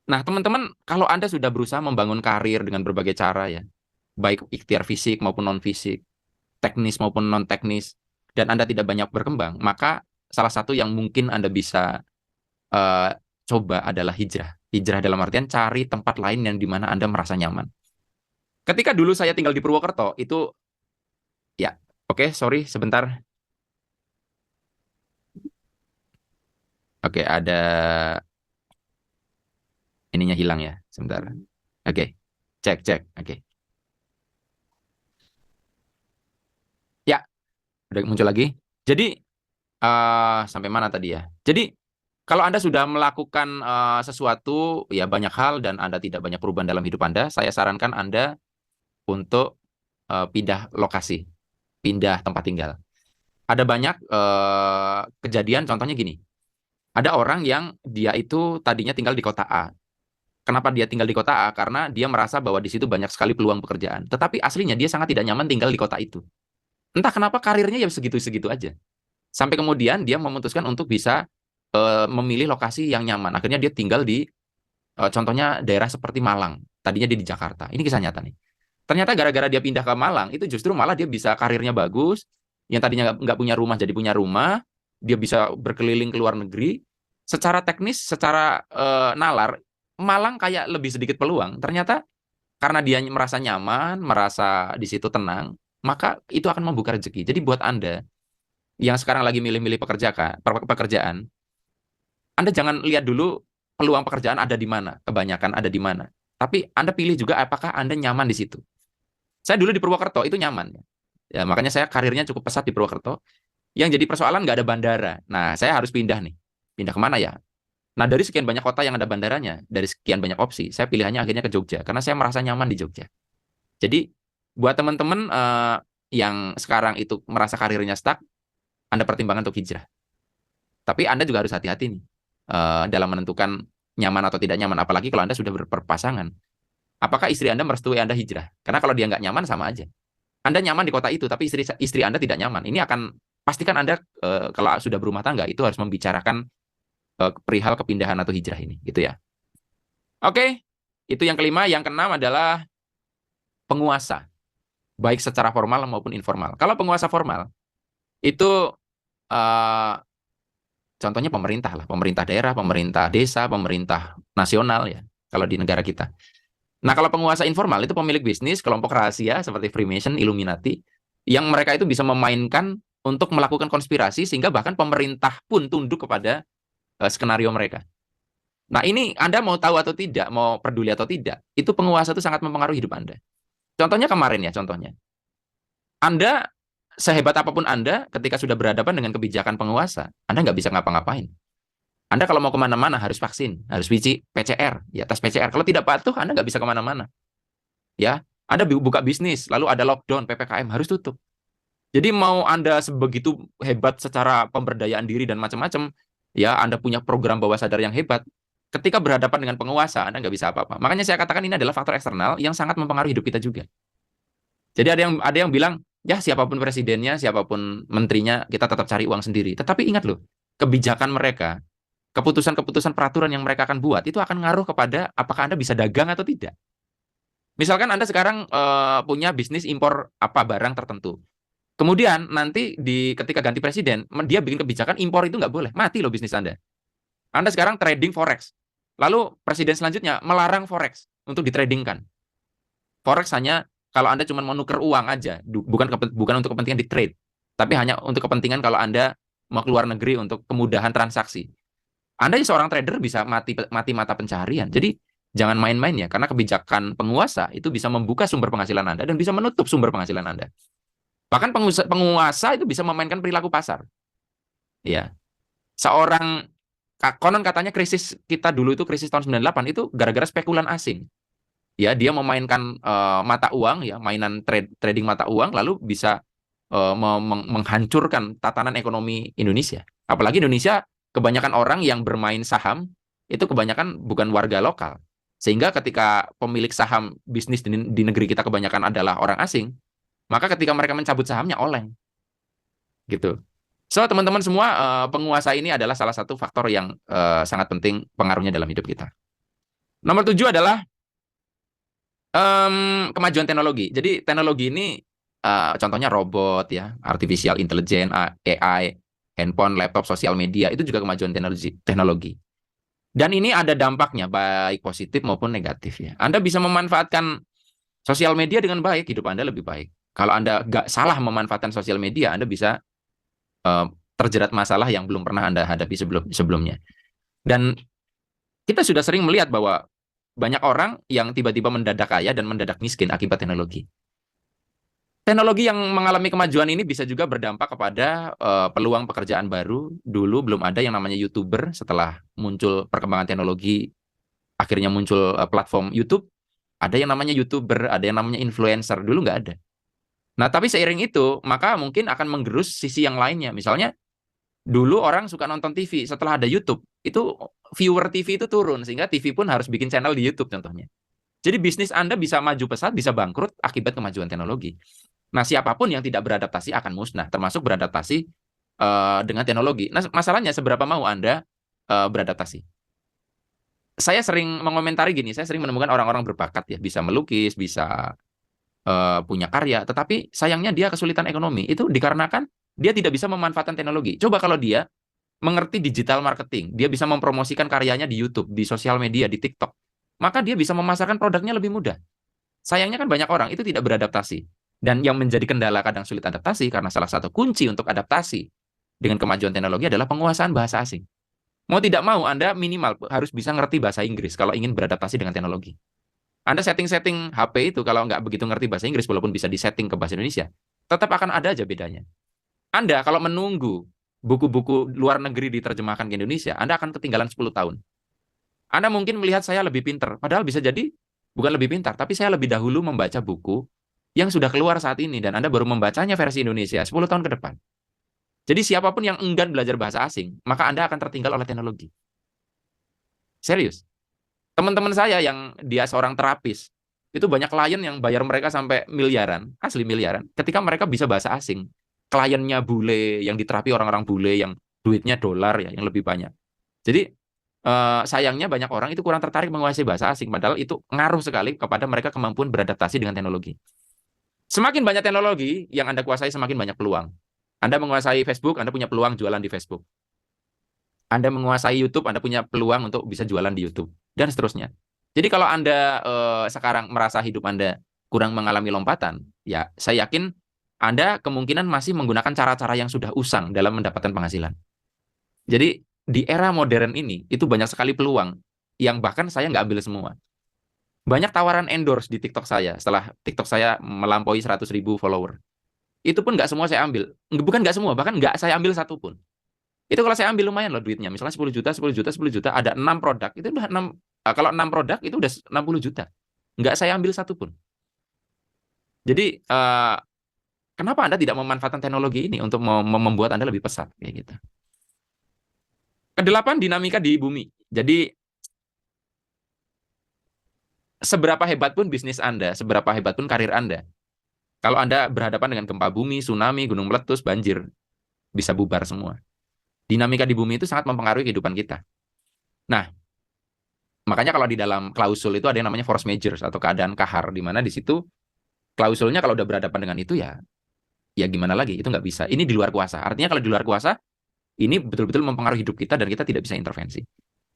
Nah, teman-teman, kalau Anda sudah berusaha membangun karir dengan berbagai cara ya, baik ikhtiar fisik maupun non-fisik, teknis maupun non-teknis, dan Anda tidak banyak berkembang, maka salah satu yang mungkin Anda bisa eh, coba adalah hijrah. Hijrah dalam artian cari tempat lain yang dimana Anda merasa nyaman. Ketika dulu saya tinggal di Purwokerto, itu ya, oke, sorry, sebentar. Oke, ada ininya hilang ya, sebentar. Oke, cek, cek. Oke, ya, udah muncul lagi. Jadi, sampai mana tadi ya? Jadi, kalau Anda sudah melakukan sesuatu, ya banyak hal, dan Anda tidak banyak perubahan dalam hidup Anda, saya sarankan Anda untuk pindah lokasi, pindah tempat tinggal. Ada banyak kejadian, contohnya gini. Ada orang yang dia itu tadinya tinggal di kota A. Kenapa dia tinggal di kota A? Karena dia merasa bahwa di situ banyak sekali peluang pekerjaan. Tetapi aslinya dia sangat tidak nyaman tinggal di kota itu. Entah kenapa karirnya ya segitu-segitu aja. Sampai kemudian dia memutuskan untuk bisa memilih lokasi yang nyaman. Akhirnya dia tinggal di contohnya daerah seperti Malang. Tadinya dia di Jakarta. Ini kisah nyata nih. Ternyata gara-gara dia pindah ke Malang, itu justru malah dia bisa karirnya bagus. Yang tadinya nggak punya rumah jadi punya rumah. Dia bisa berkeliling ke luar negeri. Secara teknis, secara nalar, Malang kayak lebih sedikit peluang. Ternyata karena dia merasa nyaman, merasa di situ tenang, maka itu akan membuka rezeki. Jadi buat Anda yang sekarang lagi milih-milih pekerjaan, Anda jangan lihat dulu peluang pekerjaan ada di mana, kebanyakan ada di mana. Tapi Anda pilih juga apakah Anda nyaman di situ. Saya dulu di Purwokerto itu nyaman. Ya, makanya saya karirnya cukup pesat di Purwokerto. Yang jadi persoalan nggak ada bandara. Nah, saya harus pindah nih. Pindah kemana ya? Nah, dari sekian banyak kota yang ada bandaranya, dari sekian banyak opsi, saya pilihannya akhirnya ke Jogja. Karena saya merasa nyaman di Jogja. Jadi, buat teman-teman yang sekarang itu merasa karirnya stuck, Anda pertimbangkan untuk hijrah. Tapi Anda juga harus hati-hati nih dalam menentukan nyaman atau tidak nyaman. Apalagi kalau Anda sudah berpasangan. Apakah istri Anda merestui Anda hijrah? Karena kalau dia nggak nyaman, sama aja. Anda nyaman di kota itu, tapi istri Anda tidak nyaman. Ini akan pastikan Anda kalau sudah berumah tangga itu harus membicarakan perihal kepindahan atau hijrah ini, gitu ya. Oke, itu yang kelima. Yang keenam adalah penguasa, baik secara formal maupun informal. Kalau penguasa formal itu uh, contohnya pemerintah lah, pemerintah daerah, pemerintah desa, pemerintah nasional ya. Kalau di negara kita. Nah, kalau penguasa informal itu pemilik bisnis, kelompok rahasia seperti Freemason, Illuminati, yang mereka itu bisa memainkan untuk melakukan konspirasi sehingga bahkan pemerintah pun tunduk kepada skenario mereka. Nah, ini Anda mau tahu atau tidak, mau peduli atau tidak, itu penguasa itu sangat mempengaruhi hidup Anda. Contohnya kemarin ya, contohnya. Anda, sehebat apapun Anda, ketika sudah berhadapan dengan kebijakan penguasa, Anda nggak bisa ngapa-ngapain. Anda kalau mau kemana-mana harus vaksin, harus PCR, ya tes PCR. Kalau tidak patuh, Anda nggak bisa kemana-mana. Ya, Anda buka bisnis, lalu ada lockdown, PPKM, harus tutup. Jadi mau Anda sebegitu hebat secara pemberdayaan diri dan macam-macam, ya Anda punya program bawah sadar yang hebat, ketika berhadapan dengan penguasa, Anda nggak bisa apa-apa. Makanya saya katakan ini adalah faktor eksternal yang sangat mempengaruhi hidup kita juga. Jadi ada yang bilang, ya siapapun presidennya, siapapun menterinya, kita tetap cari uang sendiri. Tetapi ingat loh, kebijakan mereka, keputusan-keputusan peraturan yang mereka akan buat, itu akan ngaruh kepada apakah Anda bisa dagang atau tidak. Misalkan Anda sekarang punya bisnis impor apa barang tertentu. Kemudian nanti ketika ganti presiden, dia bikin kebijakan impor itu nggak boleh. Mati loh bisnis Anda. Anda sekarang trading forex. Lalu presiden selanjutnya melarang forex untuk ditradingkan. Forex hanya kalau Anda cuma mau nuker uang aja, bukan untuk kepentingan di trade, tapi hanya untuk kepentingan kalau Anda mau keluar negeri untuk kemudahan transaksi. Anda seorang trader bisa mati mata pencaharian. Jadi Jangan main-main ya, karena kebijakan penguasa itu bisa membuka sumber penghasilan Anda dan bisa menutup sumber penghasilan Anda. Bahkan penguasa itu bisa memainkan perilaku pasar. Ya, seorang konon katanya krisis kita dulu itu krisis tahun 98 itu gara-gara spekulan asing. Ya, dia memainkan mata uang ya, mainan trading mata uang lalu bisa menghancurkan tatanan ekonomi Indonesia. Apalagi Indonesia kebanyakan orang yang bermain saham itu kebanyakan bukan warga lokal. Sehingga ketika pemilik saham bisnis di negeri kita kebanyakan adalah orang asing, maka ketika mereka mencabut sahamnya oleng gitu. So, teman-teman semua, penguasa ini adalah salah satu faktor yang sangat penting pengaruhnya dalam hidup kita. Nomor 7 adalah kemajuan teknologi. Jadi teknologi ini contohnya robot ya, artificial intelligence, AI, handphone, laptop, sosial media itu juga kemajuan teknologi. Dan ini ada dampaknya baik positif maupun negatif ya. Anda bisa memanfaatkan sosial media dengan baik, hidup Anda lebih baik. Kalau Anda nggak salah memanfaatkan sosial media, Anda bisa terjerat masalah yang belum pernah Anda hadapi sebelumnya. Dan kita sudah sering melihat bahwa banyak orang yang tiba-tiba mendadak kaya dan mendadak miskin akibat teknologi. Teknologi yang mengalami kemajuan ini bisa juga berdampak kepada peluang pekerjaan baru. Dulu belum ada yang namanya YouTuber, setelah muncul perkembangan teknologi, akhirnya muncul platform YouTube, ada yang namanya YouTuber, ada yang namanya influencer, dulu nggak ada. Nah, tapi seiring itu, maka mungkin akan menggerus sisi yang lainnya. Misalnya, dulu orang suka nonton TV, setelah ada YouTube, itu viewer TV itu turun, sehingga TV pun harus bikin channel di YouTube contohnya. Jadi bisnis Anda bisa maju pesat, bisa bangkrut akibat kemajuan teknologi. Nah, siapapun yang tidak beradaptasi akan musnah, termasuk beradaptasi dengan teknologi. Nah, masalahnya seberapa mau Anda beradaptasi? Saya sering mengomentari gini, saya sering menemukan orang-orang berbakat ya, bisa melukis, bisa punya karya, tetapi sayangnya dia kesulitan ekonomi. Itu dikarenakan dia tidak bisa memanfaatkan teknologi. Coba kalau dia mengerti digital marketing, dia bisa mempromosikan karyanya di YouTube, di sosial media, di TikTok, maka dia bisa memasarkan produknya lebih mudah. Sayangnya kan banyak orang itu tidak beradaptasi. Dan yang menjadi kendala kadang sulit adaptasi karena salah satu kunci untuk adaptasi dengan kemajuan teknologi adalah penguasaan bahasa asing. Mau tidak mau, Anda minimal harus bisa ngerti bahasa Inggris kalau ingin beradaptasi dengan teknologi. Anda setting-setting HP itu kalau nggak begitu ngerti bahasa Inggris, walaupun bisa disetting ke bahasa Indonesia, tetap akan ada aja bedanya. Anda kalau menunggu buku-buku luar negeri diterjemahkan ke Indonesia, Anda akan ketinggalan 10 tahun. Anda mungkin melihat saya lebih pintar, padahal bisa jadi bukan lebih pintar, tapi saya lebih dahulu membaca buku yang sudah keluar saat ini, dan Anda baru membacanya versi Indonesia 10 tahun ke depan. Jadi siapapun yang enggan belajar bahasa asing, maka Anda akan tertinggal oleh teknologi. Serius. Teman-teman saya yang dia seorang terapis, itu banyak klien yang bayar mereka sampai miliaran, asli miliaran, ketika mereka bisa bahasa asing. Kliennya bule, yang diterapi orang-orang bule, yang duitnya dolar ya, yang lebih banyak. Jadi sayangnya banyak orang itu kurang tertarik menguasai bahasa asing, padahal itu ngaruh sekali kepada mereka kemampuan beradaptasi dengan teknologi. Semakin banyak teknologi yang Anda kuasai, semakin banyak peluang. Anda menguasai Facebook, Anda punya peluang jualan di Facebook. Anda menguasai YouTube, Anda punya peluang untuk bisa jualan di YouTube, dan seterusnya. Jadi kalau Anda sekarang merasa hidup Anda kurang mengalami lompatan, ya saya yakin Anda kemungkinan masih menggunakan cara-cara yang sudah usang dalam mendapatkan penghasilan. Jadi di era modern ini, itu banyak sekali peluang yang bahkan saya nggak ambil semua. Banyak tawaran endorse di TikTok saya, setelah TikTok saya melampaui 100.000 follower. Itu pun nggak semua saya ambil. Bukan nggak semua, bahkan nggak saya ambil satu pun. Itu kalau saya ambil lumayan loh duitnya. Misalnya 10 juta, 10 juta, 10 juta, ada 6 produk. Itu udah 6, kalau 6 produk itu udah 60 juta. Nggak saya ambil satu pun. Jadi, kenapa Anda tidak memanfaatkan teknologi ini untuk membuat Anda lebih pesat? Kayak gitu. Kedelapan, dinamika di bumi. Jadi, seberapa hebat pun bisnis Anda, seberapa hebat pun karir Anda, kalau Anda berhadapan dengan gempa bumi, tsunami, gunung meletus, banjir, bisa bubar semua. Dinamika di bumi itu sangat mempengaruhi kehidupan kita. Nah, makanya kalau di dalam klausul itu ada yang namanya force majeure atau keadaan kahar, di mana di situ klausulnya kalau udah berhadapan dengan itu ya gimana lagi, itu nggak bisa. Ini di luar kuasa. Artinya kalau di luar kuasa, ini betul-betul mempengaruhi hidup kita dan kita tidak bisa intervensi.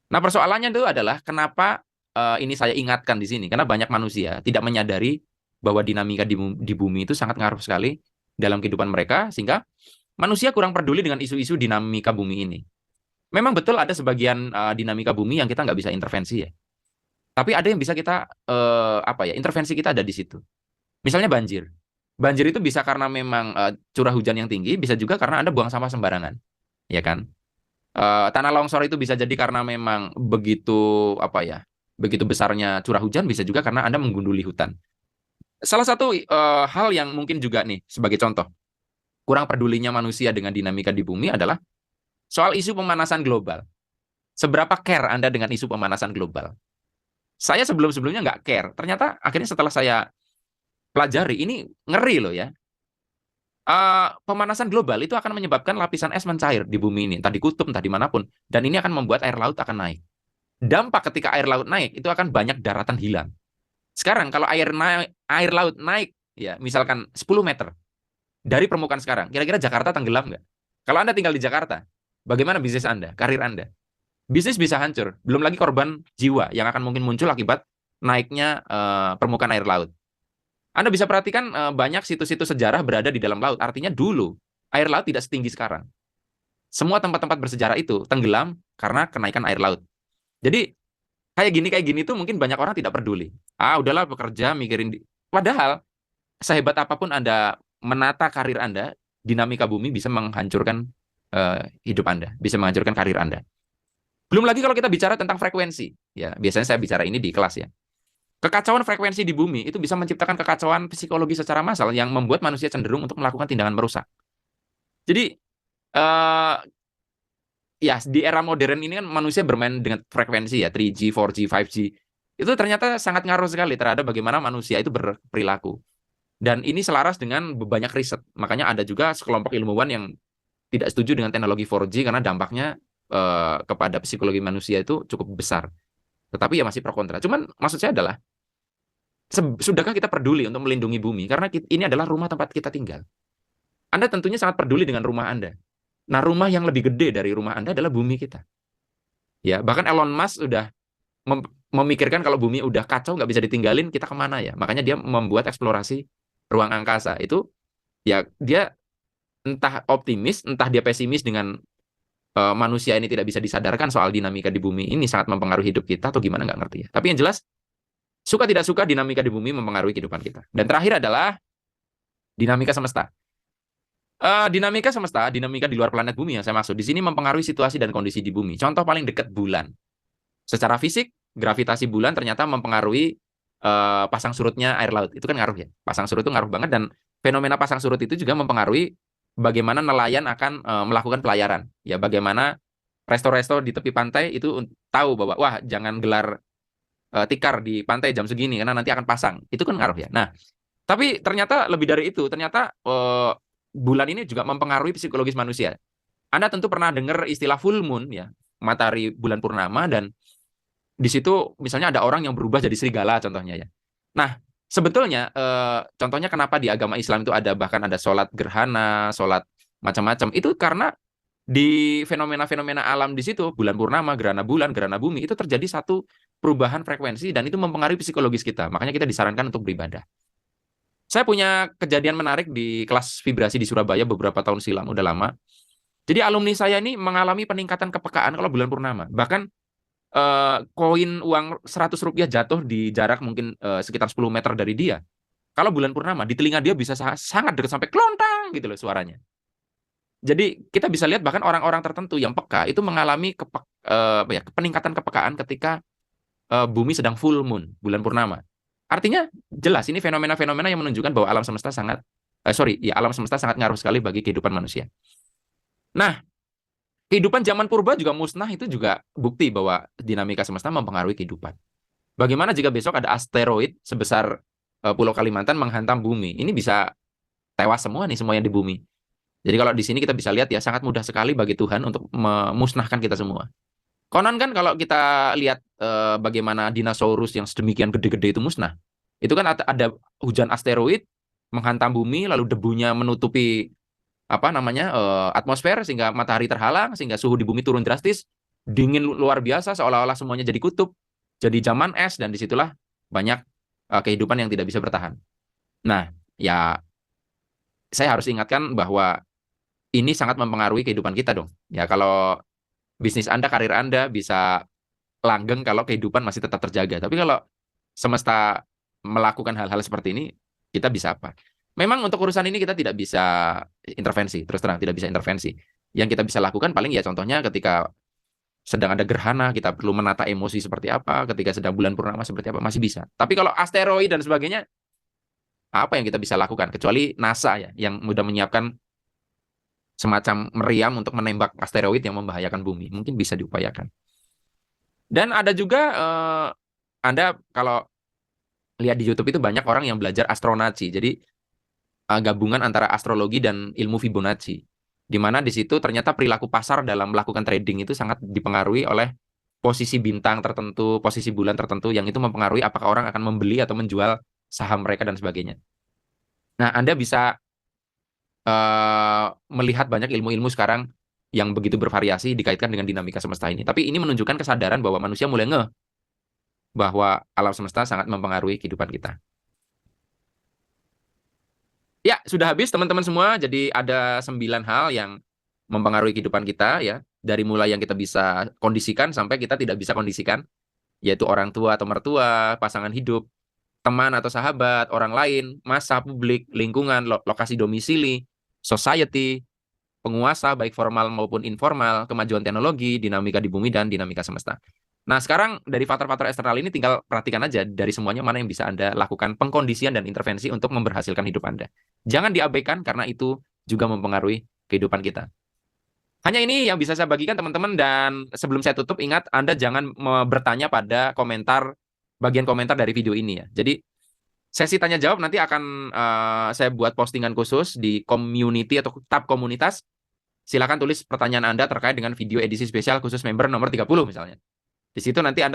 Nah, persoalannya itu adalah kenapa ini saya ingatkan di sini, karena banyak manusia tidak menyadari bahwa dinamika di bumi itu sangat ngaruh sekali dalam kehidupan mereka, sehingga manusia kurang peduli dengan isu-isu dinamika bumi ini. Memang betul ada sebagian dinamika bumi yang kita nggak bisa intervensi ya. Tapi ada yang bisa kita intervensi kita ada di situ. Misalnya banjir. Banjir itu bisa karena memang curah hujan yang tinggi, bisa juga karena Anda buang sampah sembarangan, ya kan? Tanah longsor itu bisa jadi karena memang begitu besarnya curah hujan, bisa juga karena Anda menggunduli hutan. Salah satu hal yang mungkin juga nih sebagai contoh kurang pedulinya manusia dengan dinamika di bumi adalah soal isu pemanasan global. Seberapa care Anda dengan isu pemanasan global? Saya sebelum-sebelumnya nggak care. Ternyata akhirnya setelah saya pelajari, ini ngeri loh ya. Pemanasan global itu akan menyebabkan lapisan es mencair di bumi ini, entah di kutub, entah dimanapun. Dan ini akan membuat air laut akan naik. Dampak ketika air laut naik, itu akan banyak daratan hilang. Sekarang kalau air laut naik, ya misalkan 10 meter dari permukaan sekarang, kira-kira Jakarta tenggelam nggak? Kalau Anda tinggal di Jakarta, bagaimana bisnis Anda, karir Anda? Bisnis bisa hancur. Belum lagi korban jiwa yang akan mungkin muncul akibat naiknya permukaan air laut. Anda bisa perhatikan banyak situs-situs sejarah berada di dalam laut. Artinya dulu air laut tidak setinggi sekarang. Semua tempat-tempat bersejarah itu tenggelam karena kenaikan air laut. Jadi kayak gini tuh mungkin banyak orang tidak peduli. Udahlah bekerja mikirin. Padahal sehebat apapun Anda menata karir Anda, dinamika bumi bisa menghancurkan hidup Anda, bisa menghancurkan karir Anda. Belum lagi kalau kita bicara tentang frekuensi. Ya, biasanya saya bicara ini di kelas ya. Kekacauan frekuensi di bumi itu bisa menciptakan kekacauan psikologi secara massal yang membuat manusia cenderung untuk melakukan tindakan merusak. Jadi, eh, ya di era modern ini kan manusia bermain dengan frekuensi ya, 3G, 4G, 5G. Itu ternyata sangat ngaruh sekali terhadap bagaimana manusia itu berperilaku. Dan ini selaras dengan banyak riset. Makanya ada juga sekelompok ilmuwan yang tidak setuju dengan teknologi 4G karena dampaknya kepada psikologi manusia itu cukup besar. Tetapi ya masih pro kontra. Cuman maksud saya adalah, sudahkah kita peduli untuk melindungi bumi? Karena ini adalah rumah tempat kita tinggal. Anda tentunya sangat peduli dengan rumah Anda. Nah, rumah yang lebih gede dari rumah Anda adalah bumi kita. Ya, bahkan Elon Musk sudah memikirkan kalau bumi udah kacau, nggak bisa ditinggalin, kita kemana ya? Makanya dia membuat eksplorasi ruang angkasa. Itu ya dia entah optimis, entah dia pesimis dengan manusia ini tidak bisa disadarkan soal dinamika di bumi ini sangat mempengaruhi hidup kita atau gimana nggak ngerti ya. Tapi yang jelas, suka tidak suka dinamika di bumi mempengaruhi kehidupan kita. Dan terakhir adalah dinamika semesta. Dinamika di luar planet bumi yang saya maksud. Di sini mempengaruhi situasi dan kondisi di bumi. Contoh paling dekat bulan. Secara fisik, gravitasi bulan ternyata mempengaruhi pasang surutnya air laut. Itu kan ngaruh ya. Pasang surut itu ngaruh banget dan fenomena pasang surut itu juga mempengaruhi bagaimana nelayan akan melakukan pelayaran. Ya, bagaimana resto-resto di tepi pantai itu tahu bahwa wah jangan gelar tikar di pantai jam segini karena nanti akan pasang. Itu kan ngaruh ya. Nah, tapi ternyata lebih dari itu, ternyata bulan ini juga mempengaruhi psikologis manusia. Anda tentu pernah dengar istilah full moon ya, matahari bulan purnama, dan di situ misalnya ada orang yang berubah jadi serigala contohnya ya. Nah, sebetulnya contohnya kenapa di agama Islam itu bahkan ada sholat gerhana, sholat macam-macam. Itu karena di fenomena-fenomena alam di situ, bulan purnama, gerhana bulan, gerhana bumi, itu terjadi satu perubahan frekuensi dan itu mempengaruhi psikologis kita. Makanya kita disarankan untuk beribadah. Saya punya kejadian menarik di kelas vibrasi di Surabaya beberapa tahun silam, udah lama. Jadi alumni saya ini mengalami peningkatan kepekaan kalau bulan purnama. Bahkan koin uang Rp100 jatuh di jarak mungkin sekitar 10 meter dari dia. Kalau bulan purnama, di telinga dia bisa sangat dekat sampai klontang gitu loh suaranya. Jadi kita bisa lihat bahkan orang-orang tertentu yang peka itu mengalami peningkatan kepekaan ketika bumi sedang full moon, bulan purnama. Artinya jelas ini fenomena-fenomena yang menunjukkan bahwa alam semesta sangat ngaruh sekali bagi kehidupan manusia. Nah, kehidupan zaman purba juga musnah, itu juga bukti bahwa dinamika semesta mempengaruhi kehidupan. Bagaimana jika besok ada asteroid sebesar Pulau Kalimantan menghantam bumi? Ini bisa tewas semua nih, semua yang di bumi. Jadi kalau di sini kita bisa lihat ya, sangat mudah sekali bagi Tuhan untuk memusnahkan kita semua. Konon kan kalau kita lihat bagaimana dinosaurus yang sedemikian gede-gede itu musnah, itu kan ada hujan asteroid menghantam bumi, lalu debunya menutupi atmosfer sehingga matahari terhalang, sehingga suhu di bumi turun drastis, dingin luar biasa, seolah-olah semuanya jadi kutub, jadi zaman es, dan disitulah banyak kehidupan yang tidak bisa bertahan. Nah, ya saya harus ingatkan bahwa ini sangat mempengaruhi kehidupan kita dong. Ya, kalau bisnis Anda, karir Anda bisa langgeng kalau kehidupan masih tetap terjaga. Tapi kalau semesta melakukan hal-hal seperti ini, kita bisa apa? Memang untuk urusan ini kita tidak bisa intervensi, terus terang tidak bisa intervensi. Yang kita bisa lakukan paling ya contohnya ketika sedang ada gerhana, kita perlu menata emosi seperti apa, ketika sedang bulan purnama seperti apa, masih bisa. Tapi kalau asteroid dan sebagainya, apa yang kita bisa lakukan? Kecuali NASA ya, yang sudah menyiapkan semacam meriam untuk menembak asteroid yang membahayakan bumi. Mungkin bisa diupayakan. Dan ada juga, Anda kalau lihat di YouTube itu banyak orang yang belajar astronaci. Jadi gabungan antara astrologi dan ilmu Fibonacci. Di mana di situ ternyata perilaku pasar dalam melakukan trading itu sangat dipengaruhi oleh posisi bintang tertentu, posisi bulan tertentu yang itu mempengaruhi apakah orang akan membeli atau menjual saham mereka dan sebagainya. Nah, Anda bisa melihat banyak ilmu-ilmu sekarang yang begitu bervariasi dikaitkan dengan dinamika semesta ini. Tapi ini menunjukkan kesadaran bahwa manusia mulai ngeh bahwa alam semesta sangat mempengaruhi kehidupan kita. Ya, sudah habis teman-teman semua. Jadi ada 9 hal yang mempengaruhi kehidupan kita ya. Dari mulai yang kita bisa kondisikan sampai kita tidak bisa kondisikan. Yaitu orang tua atau mertua, pasangan hidup, teman atau sahabat, orang lain, massa publik, lingkungan, lokasi domisili, society, penguasa baik formal maupun informal, kemajuan teknologi, dinamika di bumi, dan dinamika semesta. Nah, sekarang dari faktor-faktor eksternal ini tinggal perhatikan aja dari semuanya mana yang bisa Anda lakukan pengkondisian dan intervensi untuk memberhasilkan hidup Anda. Jangan diabaikan karena itu juga mempengaruhi kehidupan kita. Hanya ini yang bisa saya bagikan teman-teman, dan sebelum saya tutup ingat Anda jangan bertanya pada komentar, bagian komentar dari video ini ya. Jadi sesi tanya jawab nanti akan saya buat postingan khusus di community atau tab komunitas. Silakan tulis pertanyaan Anda terkait dengan video edisi spesial khusus member nomor 30 misalnya. Di situ nanti Anda